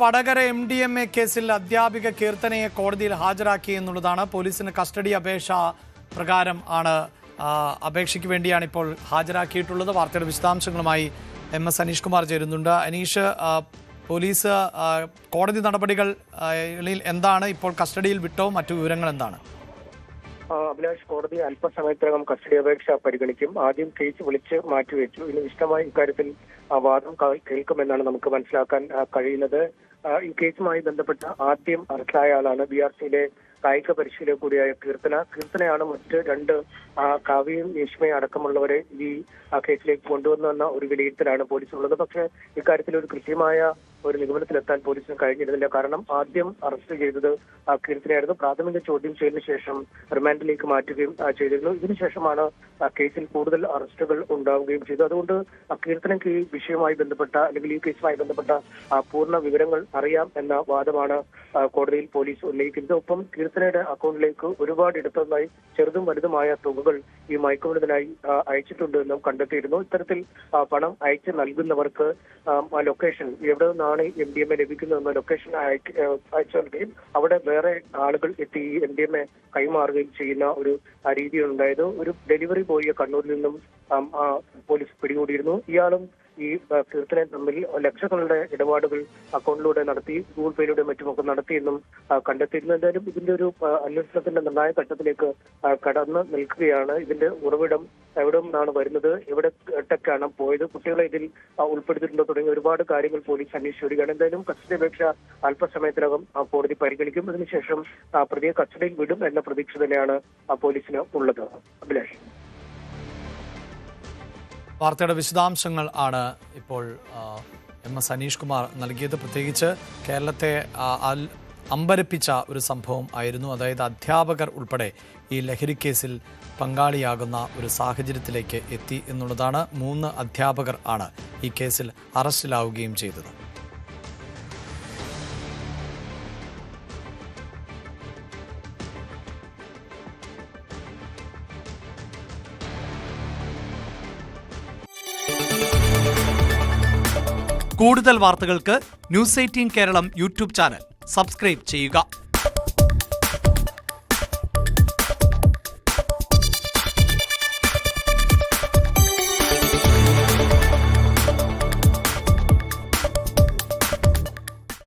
Vadakara MDMA കേസിൽ അധ്യാപിക കീർത്തനയെ കോടതിയിൽ ഹാജരാക്കി എന്നുള്ളതാണ്. പോലീസിന് കസ്റ്റഡി അപേക്ഷ പ്രകാരം ആണ് അപേക്ഷയ്ക്ക് വേണ്ടിയാണ് ഇപ്പോൾ ഹാജരാക്കിയിട്ടുള്ളത്. വാർത്തയുടെ വിശദാംശങ്ങളുമായി MS അനീഷ് കുമാർ ചേരുന്നുണ്ട്. അനീഷ്, പോലീസ് കോടതി നടപടികളിൽ എന്താണ്? ഇപ്പോൾ കസ്റ്റഡിയിൽ വിട്ടോ? മറ്റു വിവരങ്ങൾ എന്താണ്? അഭിലാഷ്, കോടതി അല്പസമയത്തിനകം കസ്റ്റഡി അപേക്ഷ പരിഗണിക്കും. ആദ്യം കേസ് വിളിച്ച് മാറ്റിവെച്ചു. ഇനി വിശദമായി ഇക്കാര്യത്തിൽ വാദം കേൾക്കുമെന്നാണ് നമുക്ക് മനസ്സിലാക്കാൻ കഴിയുന്നത്. ഈ കേസുമായി ബന്ധപ്പെട്ട ആദ്യം അറസ്റ്റായ ആളാണ് BRCയിലെ കായിക പരിശീലക കൂടിയായ കീർത്തനയാണ് മറ്റ് രണ്ട് കാവ്യയും യേശുമയും അടക്കമുള്ളവരെ ഈ കേസിലേക്ക് കൊണ്ടുവന്നെന്ന ഒരു വിലയിരുത്തലാണ് പോലീസിനുള്ളത്. പക്ഷേ ഇക്കാര്യത്തിൽ ഒരു കൃത്യമായ ഒരു നിഗമനത്തിലെത്താൻ പോലീസിന് കഴിഞ്ഞിരുന്നില്ല. കാരണം ആദ്യം അറസ്റ്റ് ചെയ്തത് കീർത്തനയായിരുന്നു. പ്രാഥമിക ചോദ്യം ചെയ്തതിനു ശേഷം റിമാൻഡിലേക്ക് മാറ്റുകയും ചെയ്തിരുന്നു. ഇതിനുശേഷമാണ് കേസിൽ കൂടുതൽ അറസ്റ്റുകൾ ഉണ്ടാവുകയും ചെയ്തു. അതുകൊണ്ട് കീർത്തനയ്ക്ക് ഈ വിഷയവുമായി ബന്ധപ്പെട്ട അല്ലെങ്കിൽ ഈ കേസുമായി ബന്ധപ്പെട്ട പൂർണ്ണ വിവരങ്ങൾ അറിയാം എന്ന വാദമാണ് കോടതിയിൽ പോലീസ് ഉന്നയിക്കുന്നത്. ഒപ്പം കീർത്തനയുടെ അക്കൗണ്ടിലേക്ക് ഒരുപാട് ഇടത്തുനിന്നായി ചെറുതും വലുതുമായ തുകകൾ ഈ മയക്കുമരുന്നിനായി അയച്ചിട്ടുണ്ട് എന്നും കണ്ടെത്തിയിരുന്നു. ഇത്തരത്തിൽ പണം അയച്ചു നൽകുന്നവർക്ക് ലൊക്കേഷൻ എവിടെ നിന്നാണ് MDMA ലഭിക്കുന്നതെന്ന ലൊക്കേഷൻ അയച്ചു നൽകുകയും അവിടെ വേറെ ആളുകൾ എത്തി ഈ MDMA കൈമാറുകയും ചെയ്യുന്ന ഒരു രീതിയുണ്ടായത്. ഒരു ഡെലിവറി ബോയിയെ കണ്ണൂരിൽ നിന്നും പോലീസ് പിടികൂടിയിരുന്നു. ഇയാളും ഈ കീർത്തനയും തമ്മിൽ ലക്ഷങ്ങളുടെ ഇടപാടുകൾ അക്കൗണ്ടിലൂടെ നടത്തി, ഗൂഗിൾ പേയിലൂടെ മറ്റുമൊക്കെ നടത്തിയെന്നും കണ്ടെത്തിയിരുന്നു. എന്തായാലും ഇതിന്റെ ഒരു അന്വേഷണത്തിന്റെ നിർണായക ഘട്ടത്തിലേക്ക് കടന്നു നിൽക്കുകയാണ്. ഇതിന്റെ ഉറവിടം എവിടെ നിന്നാണ് വരുന്നത്, എവിടെയൊക്കെയാണ് പോയത്, കുട്ടികളെ ഇതിൽ ഉൾപ്പെടുത്തിയിട്ടുണ്ടോ തുടങ്ങിയ ഒരുപാട് കാര്യങ്ങൾ പോലീസ് അന്വേഷിച്ചു വരികയാണ്. എന്തായാലും കസ്റ്റഡി അപേക്ഷ അല്പസമയത്തിനകം കോടതി പരിഗണിക്കും. അതിനുശേഷം പ്രതിയെ കസ്റ്റഡിയിൽ വിടും എന്ന പ്രതീക്ഷ തന്നെയാണ് പോലീസിന് ഉള്ളത്. അഭിലാഷ്, വാർത്തയുടെ വിശദാംശങ്ങൾ ആണ് ഇപ്പോൾ MS അനീഷ് കുമാർ നൽകിയത്. പ്രത്യേകിച്ച് കേരളത്തെ അമ്പരപ്പിച്ച ഒരു സംഭവം ആയിരുന്നു. അതായത് അധ്യാപകർ ഉൾപ്പെടെ ഈ ലഹരി കേസിൽ പങ്കാളിയാകുന്ന ഒരു സാഹചര്യത്തിലേക്ക് എത്തി എന്നുള്ളതാണ്. 3 അധ്യാപകർ ആണ് ഈ കേസിൽ അറസ്റ്റിലാവുകയും ചെയ്തത്. കൂടുതൽ വാർത്തകൾക്ക് News 18 Keralam YouTube channel subscribe ചെയ്യുക.